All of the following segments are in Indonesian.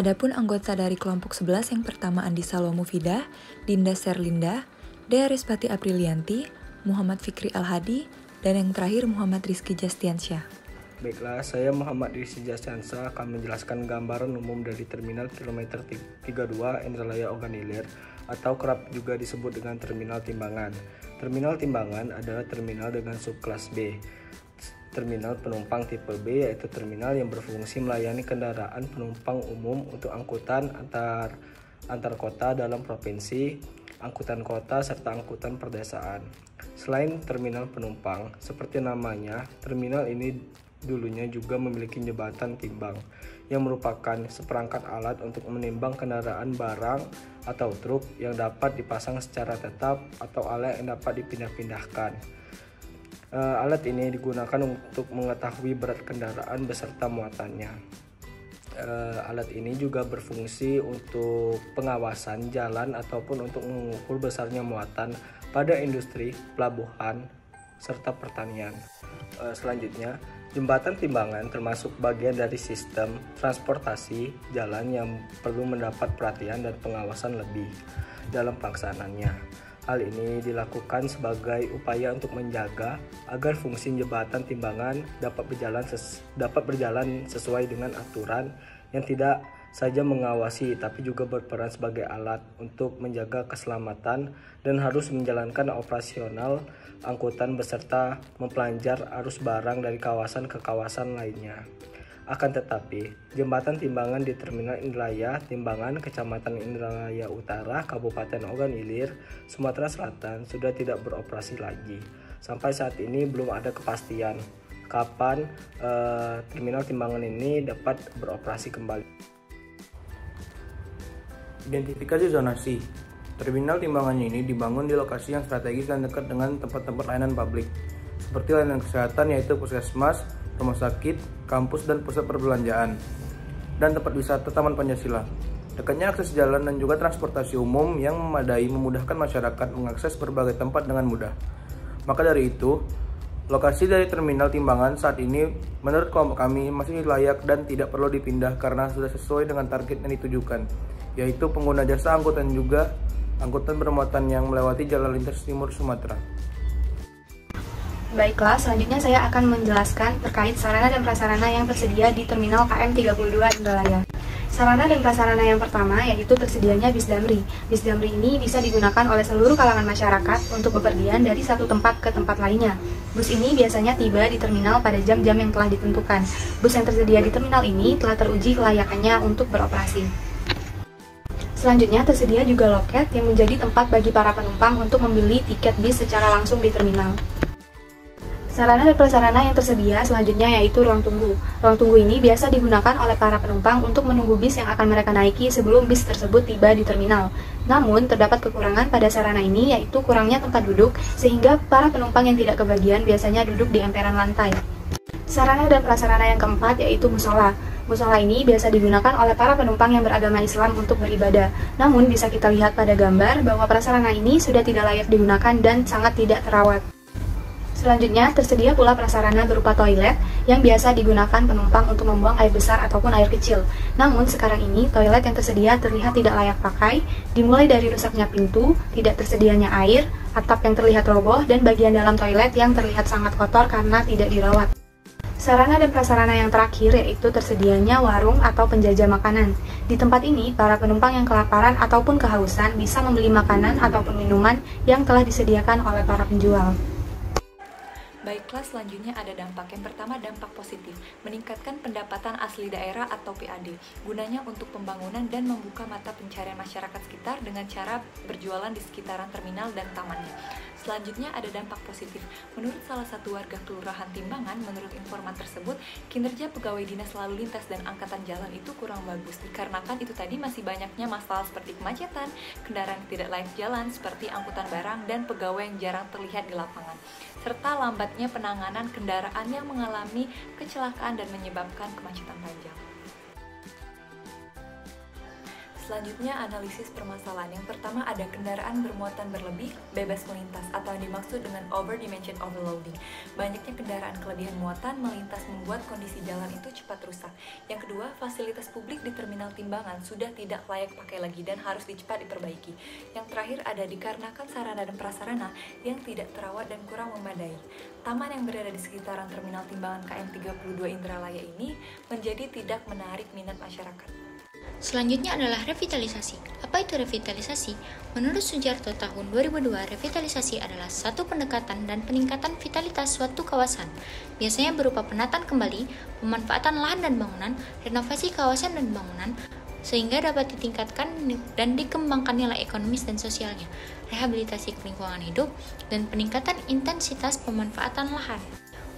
Adapun anggota dari kelompok 11 yang pertama Andi Salwa Mufidah, Dinda Serlinda, Dea Respati Aprilianti, Muhammad Fikri Al-Hadi, dan yang terakhir Muhammad Rizky Jastiansyah. Baiklah, saya Muhammad Rizky Jastiansyah akan menjelaskan gambaran umum dari Terminal Kilometer 32 Indralaya Ogan Ilir atau kerap juga disebut dengan Terminal Timbangan. Terminal Timbangan adalah terminal dengan subkelas B. Terminal penumpang tipe B yaitu terminal yang berfungsi melayani kendaraan penumpang umum untuk angkutan antar kota dalam provinsi, angkutan kota, serta angkutan perdesaan. Selain terminal penumpang, seperti namanya, terminal ini dulunya juga memiliki jembatan timbang yang merupakan seperangkat alat untuk menimbang kendaraan barang atau truk yang dapat dipasang secara tetap atau alat yang dapat dipindah-pindahkan. Alat ini digunakan untuk mengetahui berat kendaraan beserta muatannya. Alat ini juga berfungsi untuk pengawasan jalan ataupun untuk mengukur besarnya muatan pada industri, pelabuhan, serta pertanian. Selanjutnya, jembatan timbangan termasuk bagian dari sistem transportasi jalan yang perlu mendapat perhatian dan pengawasan lebih dalam pelaksanaannya. Hal ini dilakukan sebagai upaya untuk menjaga agar fungsi jembatan timbangan dapat berjalan sesuai dengan aturan yang tidak saja mengawasi tapi juga berperan sebagai alat untuk menjaga keselamatan dan harus menjalankan operasional angkutan beserta mempelanjar arus barang dari kawasan ke kawasan lainnya. Akan tetapi, jembatan timbangan di Terminal Indralaya Timbangan, Kecamatan Indralaya Utara, Kabupaten Ogan Ilir, Sumatera Selatan sudah tidak beroperasi lagi. Sampai saat ini belum ada kepastian kapan Terminal Timbangan ini dapat beroperasi kembali. Identifikasi zonasi. Terminal Timbangan ini dibangun di lokasi yang strategis dan dekat dengan tempat-tempat layanan publik, seperti layanan kesehatan yaitu puskesmas, rumah sakit, kampus dan pusat perbelanjaan, dan tempat wisata Taman Pancasila. Dekatnya akses jalan dan juga transportasi umum yang memadai memudahkan masyarakat mengakses berbagai tempat dengan mudah. Maka dari itu, lokasi dari Terminal Timbangan saat ini menurut kelompok kami masih layak dan tidak perlu dipindah karena sudah sesuai dengan target yang ditujukan, yaitu pengguna jasa angkutan juga angkutan bermuatan yang melewati jalan lintas timur Sumatera. Baiklah, selanjutnya saya akan menjelaskan terkait sarana dan prasarana yang tersedia di Terminal KM 32 Indralaya. Sarana dan prasarana yang pertama yaitu tersedianya bis damri. Bis damri ini bisa digunakan oleh seluruh kalangan masyarakat untuk bepergian dari satu tempat ke tempat lainnya. Bus ini biasanya tiba di terminal pada jam-jam yang telah ditentukan. Bus yang tersedia di terminal ini telah teruji kelayakannya untuk beroperasi. Selanjutnya tersedia juga loket yang menjadi tempat bagi para penumpang untuk membeli tiket bis secara langsung di terminal. Sarana dan prasarana yang tersedia selanjutnya yaitu ruang tunggu. Ruang tunggu ini biasa digunakan oleh para penumpang untuk menunggu bis yang akan mereka naiki sebelum bis tersebut tiba di terminal. Namun, terdapat kekurangan pada sarana ini yaitu kurangnya tempat duduk, sehingga para penumpang yang tidak kebagian biasanya duduk di emperan lantai. Sarana dan prasarana yang keempat yaitu musola. Musola ini biasa digunakan oleh para penumpang yang beragama Islam untuk beribadah. Namun, bisa kita lihat pada gambar bahwa prasarana ini sudah tidak layak digunakan dan sangat tidak terawat. Selanjutnya, tersedia pula prasarana berupa toilet yang biasa digunakan penumpang untuk membuang air besar ataupun air kecil. Namun, sekarang ini toilet yang tersedia terlihat tidak layak pakai, dimulai dari rusaknya pintu, tidak tersedianya air, atap yang terlihat roboh, dan bagian dalam toilet yang terlihat sangat kotor karena tidak dirawat. Sarana dan prasarana yang terakhir yaitu tersedianya warung atau penjajah makanan. Di tempat ini, para penumpang yang kelaparan ataupun kehausan bisa membeli makanan ataupun minuman yang telah disediakan oleh para penjual. Baiklah, selanjutnya ada dampak. Yang pertama, dampak positif, meningkatkan pendapatan asli daerah atau PAD, gunanya untuk pembangunan dan membuka mata pencarian masyarakat sekitar dengan cara berjualan di sekitaran terminal dan tamannya. Selanjutnya ada dampak positif. Menurut salah satu warga Kelurahan Timbangan, menurut informan tersebut, kinerja pegawai dinas lalu lintas dan angkatan jalan itu kurang bagus, dikarenakan itu tadi masih banyaknya masalah seperti kemacetan, kendaraan tidak layak jalan seperti angkutan barang, dan pegawai yang jarang terlihat di lapangan, serta lambatnya penanganan kendaraan yang mengalami kecelakaan dan menyebabkan kemacetan panjang. Selanjutnya, analisis permasalahan. Yang pertama, ada kendaraan bermuatan berlebih, bebas melintas, atau yang dimaksud dengan over dimension overloading. Banyaknya kendaraan kelebihan muatan melintas membuat kondisi jalan itu cepat rusak. Yang kedua, fasilitas publik di terminal timbangan sudah tidak layak pakai lagi dan harus cepat diperbaiki. Yang terakhir, ada dikarenakan sarana dan prasarana yang tidak terawat dan kurang memadai. Taman yang berada di sekitaran terminal timbangan KM 32 Indralaya ini menjadi tidak menarik minat masyarakat. Selanjutnya adalah revitalisasi. Apa itu revitalisasi? Menurut Sujarto tahun 2002, revitalisasi adalah satu pendekatan dan peningkatan vitalitas suatu kawasan. Biasanya berupa penataan kembali, pemanfaatan lahan dan bangunan, renovasi kawasan dan bangunan, sehingga dapat ditingkatkan dan dikembangkan nilai ekonomis dan sosialnya, rehabilitasi lingkungan hidup, dan peningkatan intensitas pemanfaatan lahan.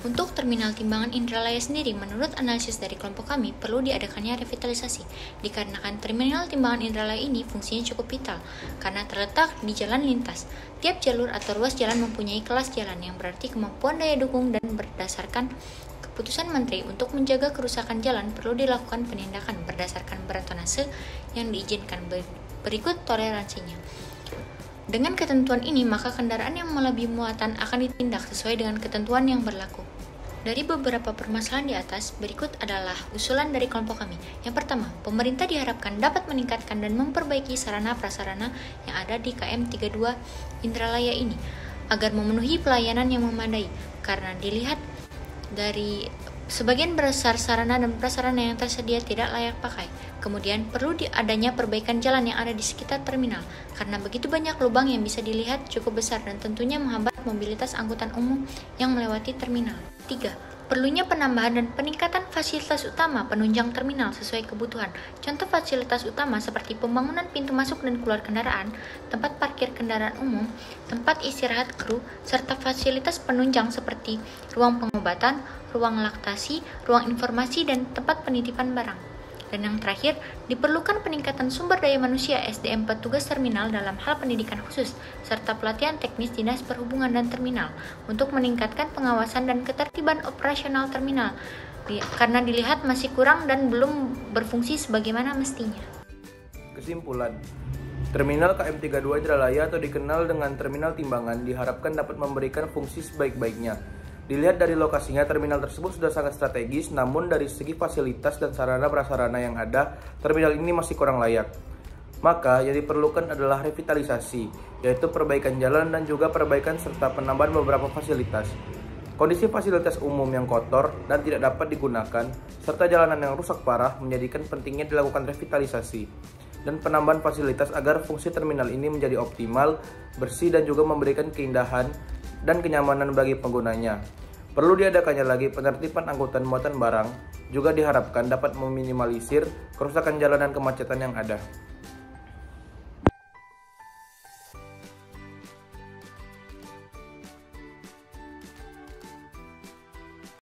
Untuk terminal timbangan Indralaya sendiri, menurut analisis dari kelompok kami, perlu diadakannya revitalisasi, dikarenakan terminal timbangan Indralaya ini fungsinya cukup vital, karena terletak di jalan lintas. Tiap jalur atau ruas jalan mempunyai kelas jalan, yang berarti kemampuan daya dukung dan berdasarkan keputusan Menteri untuk menjaga kerusakan jalan perlu dilakukan penindakan berdasarkan berat tonase yang diizinkan, berikut toleransinya. Dengan ketentuan ini, maka kendaraan yang melebihi muatan akan ditindak sesuai dengan ketentuan yang berlaku. Dari beberapa permasalahan di atas, berikut adalah usulan dari kelompok kami. Yang pertama, pemerintah diharapkan dapat meningkatkan dan memperbaiki sarana-prasarana yang ada di KM 32 Indralaya ini, agar memenuhi pelayanan yang memadai, karena dilihat dari sebagian besar sarana dan prasarana yang tersedia tidak layak pakai. Kemudian perlu adanya perbaikan jalan yang ada di sekitar terminal, karena begitu banyak lubang yang bisa dilihat cukup besar dan tentunya menghambat mobilitas angkutan umum yang melewati terminal. 3. Perlunya penambahan dan peningkatan fasilitas utama penunjang terminal sesuai kebutuhan. Contoh fasilitas utama seperti pembangunan pintu masuk dan keluar kendaraan, tempat parkir kendaraan umum, tempat istirahat kru, serta fasilitas penunjang seperti ruang pengobatan, ruang laktasi, ruang informasi, dan tempat penitipan barang. Dan yang terakhir, diperlukan peningkatan sumber daya manusia SDM petugas terminal dalam hal pendidikan khusus, serta pelatihan teknis Dinas Perhubungan dan Terminal untuk meningkatkan pengawasan dan ketertiban operasional terminal, karena dilihat masih kurang dan belum berfungsi sebagaimana mestinya. Kesimpulan, Terminal KM 32 Indralaya atau dikenal dengan Terminal Timbangan diharapkan dapat memberikan fungsi sebaik-baiknya. Dilihat dari lokasinya, terminal tersebut sudah sangat strategis, namun dari segi fasilitas dan sarana-prasarana yang ada, terminal ini masih kurang layak. Maka yang diperlukan adalah revitalisasi, yaitu perbaikan jalan dan juga perbaikan serta penambahan beberapa fasilitas. Kondisi fasilitas umum yang kotor dan tidak dapat digunakan, serta jalanan yang rusak parah menjadikan pentingnya dilakukan revitalisasi dan penambahan fasilitas agar fungsi terminal ini menjadi optimal, bersih, dan juga memberikan keindahan dan kenyamanan bagi penggunanya. Perlu diadakannya lagi penertiban angkutan muatan barang, juga diharapkan dapat meminimalisir kerusakan jalan dan kemacetan yang ada.